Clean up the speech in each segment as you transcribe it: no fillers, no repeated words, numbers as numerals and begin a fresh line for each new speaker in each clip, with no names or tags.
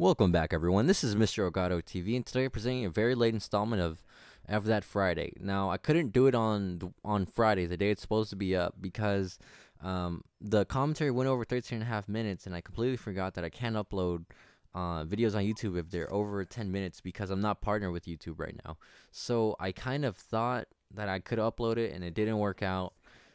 Welcome back, everyone. This is Mr. Elgato TV, and today I'm presenting a very late installment of that Friday. Now, I couldn't do it on Friday, the day it's supposed to be up, because the commentary went over 13 and a half minutes, and I completely forgot that I can't upload videos on YouTube if they're over 10 minutes because I'm not partnered with YouTube right now. So I kind of thought that I could upload it, and it didn't work out.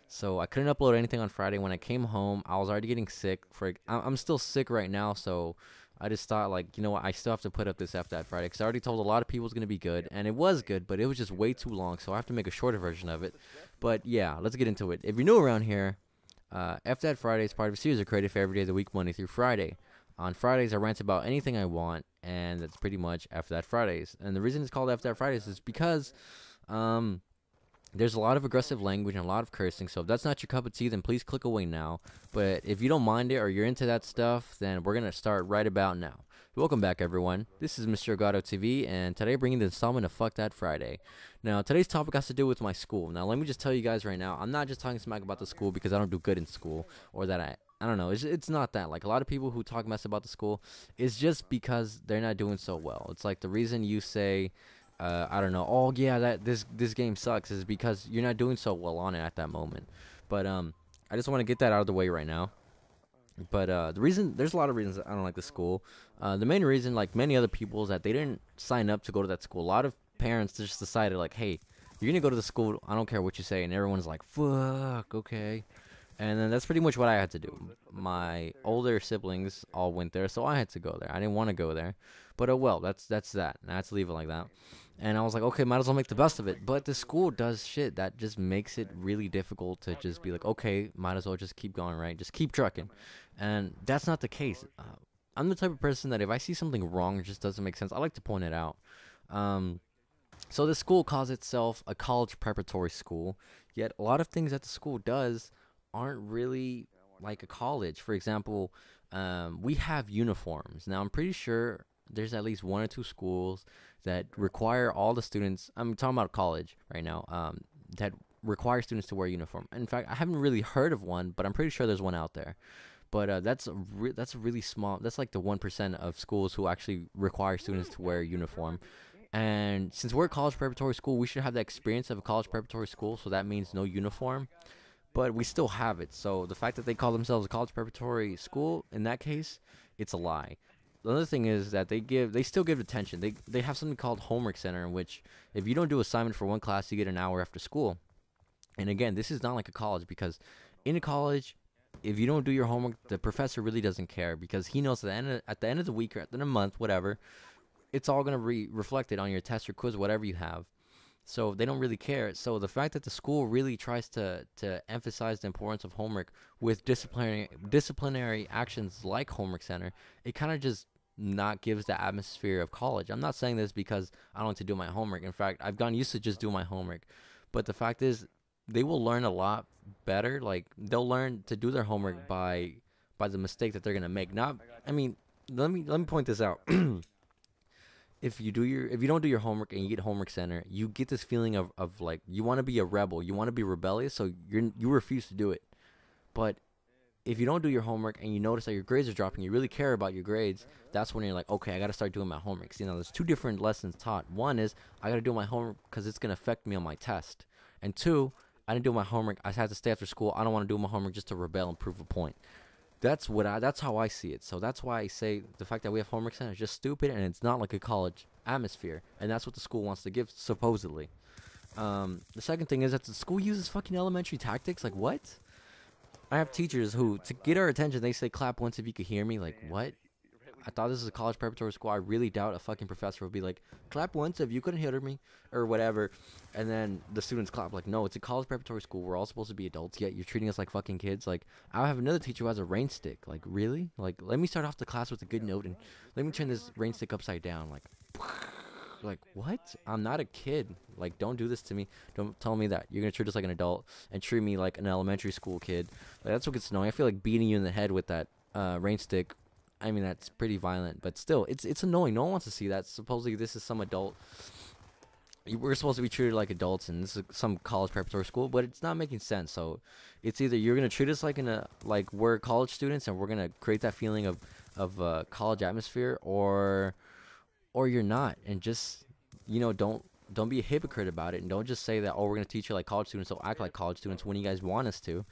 So I couldn't upload anything on Friday. When I came home, I was already getting sick. I'm still sick right now, so I just thought, like, you know what, I still have to put up this after that Friday, because I already told a lot of people it's going to be good, and it was good, but it was just way too long, so I have to make a shorter version of it. But yeah, let's get into it. If you're new around here, After That Friday is part of a series I created for every day of the week, Monday through Friday. On Fridays, I rant about anything I want, and that's pretty much After That Fridays. And the reason it's called After That Fridays is because there's a lot of aggressive language and a lot of cursing, so if that's not your cup of tea, then please click away now. But if you don't mind it or you're into that stuff, then we're going to start right about now. Welcome back, everyone. This is Mr. Elgato TV, and today bringing the installment of Fuck That Friday. Now, today's topic has to do with my school. Now, let me just tell you guys right now, I'm not just talking smack about the school because I don't do good in school, or that I don't know, it's not that. Like, a lot of people who talk mess about the school, it's just because they're not doing so well. It's like the reason you say, I don't know, oh yeah, that this game sucks, is because you're not doing so well on it at that moment. But I just want to get that out of the way right now. But the reason, there's a lot of reasons I don't like the school. The main reason, like many other people, is that they didn't sign up to go to that school. A lot of parents just decided, like, hey, you're gonna go to the school, I don't care what you say, and everyone's like, fuck, okay. And then that's pretty much what I had to do. My older siblings all went there, so I had to go there. I didn't want to go there, but oh well, that's that. I had to leave it like that. And I was like, okay, might as well make the best of it. But the school does shit that just makes it really difficult to just be like, okay, might as well just keep going, right? Just keep trucking. And that's not the case. I'm the type of person that if I see something wrong, it just doesn't make sense, I like to point it out. So the school calls itself a college preparatory school, yet a lot of things that the school does aren't really like a college. For example, we have uniforms. Now, I'm pretty sure there's at least one or two schools that require all the students, I'm talking about college right now, that require students to wear a uniform. In fact, I haven't really heard of one, but I'm pretty sure there's one out there. But that's a really small, that's like the 1% of schools who actually require students to wear a uniform. And since we're a college preparatory school, we should have the experience of a college preparatory school, so that means no uniform. But we still have it. So the fact that they call themselves a college preparatory school, in that case, it's a lie. The other thing is that they still give attention. They have something called homework center, in which if you don't do assignment for one class, you get an hour after school. And again, this is not like a college, because in a college, if you don't do your homework, the professor really doesn't care, because he knows at the end of the week or at the end of the month, whatever, it's all going to be reflected on your test or quiz, whatever you have. So they don't really care. So the fact that the school really tries to emphasize the importance of homework with disciplinary actions like homework center, it kind of just not gives the atmosphere of college. I'm not saying this because I don't like to do my homework. In fact, I've gotten used to just do my homework. But the fact is, they will learn a lot better. Like, they'll learn to do their homework by the mistake that they're gonna make. Not, I mean, let me point this out. If you don't do your homework and you get homework center, you get this feeling of like, you want to be a rebel, you want to be rebellious, so you refuse to do it. But if you don't do your homework and you notice that your grades are dropping, you really care about your grades, that's when you're like, okay, I got to start doing my homework. See, now there's two different lessons taught. One is, I got to do my homework because it's going to affect me on my test. And two, I didn't do my homework, I had to stay after school, I don't want to do my homework just to rebel and prove a point. That's how I see it. So that's why I say the fact that we have homework center is just stupid, and it's not like a college atmosphere. And that's what the school wants to give, supposedly. The second thing is that the school uses fucking elementary tactics. Like, what? I have teachers who, to get our attention, they say, clap once if you could hear me. Like, what? I thought this was a college preparatory school. I really doubt a fucking professor would be like, clap once if you couldn't hear me, or whatever. And then the students clap. Like, no, it's a college preparatory school. We're all supposed to be adults, yet you're treating us like fucking kids. Like, I have another teacher who has a rain stick. Like, really? Like, let me start off the class with a good note, and let me turn this rain stick upside down. Like, what? I'm not a kid. Like, don't do this to me. Don't tell me that you're gonna treat us like an adult and treat me like an elementary school kid. Like, that's what gets annoying. I feel like beating you in the head with that rain stick. I mean, that's pretty violent, but still, it's annoying. No one wants to see that. Supposedly, this is some adult. We're supposed to be treated like adults, and this is some college preparatory school, but it's not making sense. So, it's either you're gonna treat us like we're college students, and we're gonna create that feeling of college atmosphere, or you're not. And just, don't be a hypocrite about it, and don't just say that, oh, we're going to teach you like college students, so act like college students when you guys want us to.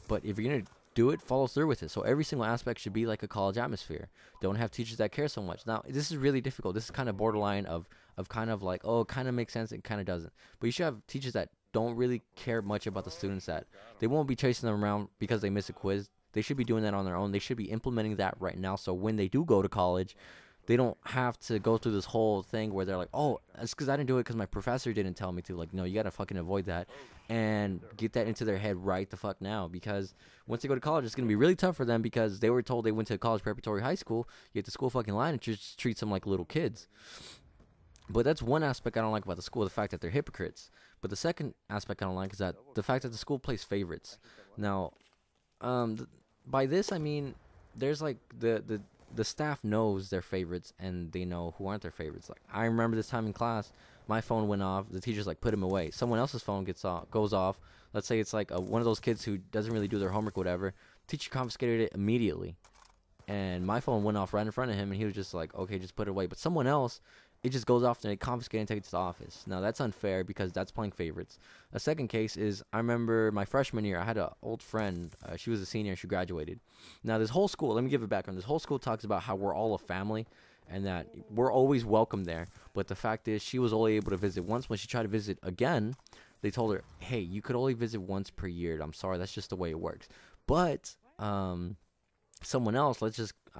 But if you're going to do it, follow through with it. So every single aspect should be like a college atmosphere. Don't have teachers that care so much. Now, this is really difficult. This is kind of borderline of kind of like, oh, it kind of makes sense, it kind of doesn't. But you should have teachers that don't really care much about the students, that they won't be chasing them around because they miss a quiz. They should be doing that on their own. They should be implementing that right now, so when they do go to college, they don't have to go through this whole thing where they're like, oh, it's because I didn't do it because my professor didn't tell me to. Like, no, you got to fucking avoid that and get that into their head right the fuck now, because once they go to college, it's going to be really tough for them because they were told they went to a college preparatory high school, yet the school fucking line and just treats them like little kids. But that's one aspect I don't like about the school, the fact that they're hypocrites. But the second aspect I don't like is that the fact that the school plays favorites. Now, by this I mean there's like the staff knows their favorites and they know who aren't their favorites. Like, I remember this time in class, my phone went off. The teacher's like, put him away. Someone else's phone goes off. Let's say it's like one of those kids who doesn't really do their homework, whatever. Teacher confiscated it immediately, and my phone went off right in front of him, and he was just like, okay, just put it away. But someone else, it just goes off and they confiscate and take it to the office. Now, that's unfair because that's playing favorites. A second case is, I remember my freshman year, I had an old friend. She was a senior. She graduated. Now, this whole school, let me give a background. This whole school talks about how we're all a family and that we're always welcome there. But the fact is, she was only able to visit once. When she tried to visit again, they told her, hey, you could only visit once per year. I'm sorry, that's just the way it works. But someone else, I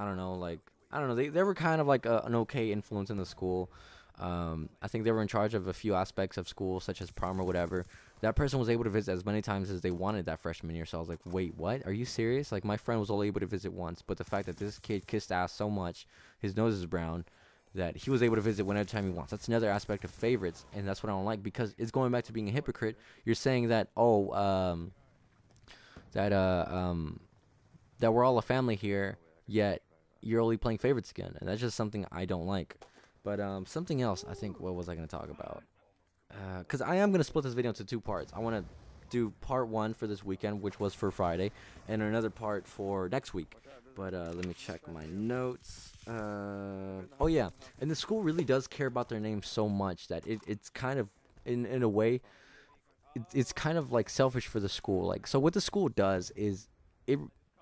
don't know, they were kind of like an okay influence in the school. I think they were in charge of a few aspects of school, such as prom or whatever. That person was able to visit as many times as they wanted that freshman year. So I was like, wait, what? Are you serious? Like, my friend was only able to visit once. But the fact that this kid kissed ass so much, his nose is brown, that he was able to visit whenever time he wants. That's another aspect of favorites, and that's what I don't like, because it's going back to being a hypocrite. You're saying that, that we're all a family here, yet you're only playing favorites again, and that's just something I don't like. But something else, I think, what was I going to talk about? Because I am going to split this video into two parts. I want to do part one for this weekend, which was for Friday, and another part for next week. But let me check my notes. Oh, yeah. And the school really does care about their name so much that it's kind of, in a way, it's kind of like selfish for the school. Like, so what the school does is it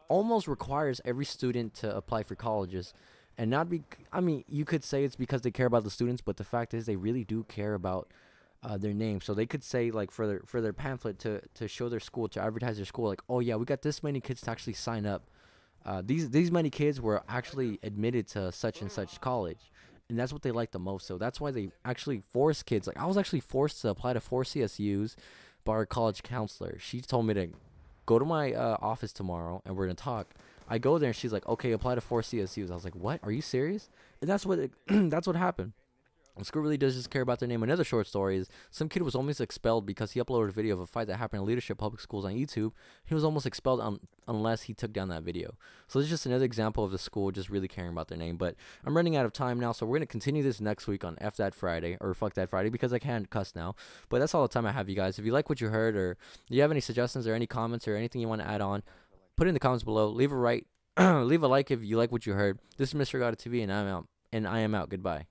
almost requires every student to apply for colleges. And not be, I mean, you could say it's because they care about the students, but the fact is they really do care about their name. So they could say, like, for their pamphlet to show their school, to advertise their school, like, oh yeah, we got this many kids to actually sign up. These many kids were actually admitted to such and such college, and that's what they like the most. So that's why they actually force kids. Like, I was actually forced to apply to 4 CSUs by our college counselor. She told me to go to my office tomorrow and we're gonna talk. I go there and she's like, okay, apply to 4 CSUs. I was like, what? Are you serious? And that's what that's what happened. The school really does just care about their name. Another short story is some kid was almost expelled because he uploaded a video of a fight that happened in leadership public schools on YouTube. He was almost expelled unless he took down that video. So it's just another example of the school just really caring about their name. But I'm running out of time now, so we're going to continue this next week on F That Friday, or Fuck That Friday, because I can't cuss now. But that's all the time I have, you guys. If you like what you heard, or you have any suggestions or any comments or anything you want to add on, put it in the comments below. Leave a like if you like what you heard. This is Mr. God TV, and I am out. Goodbye.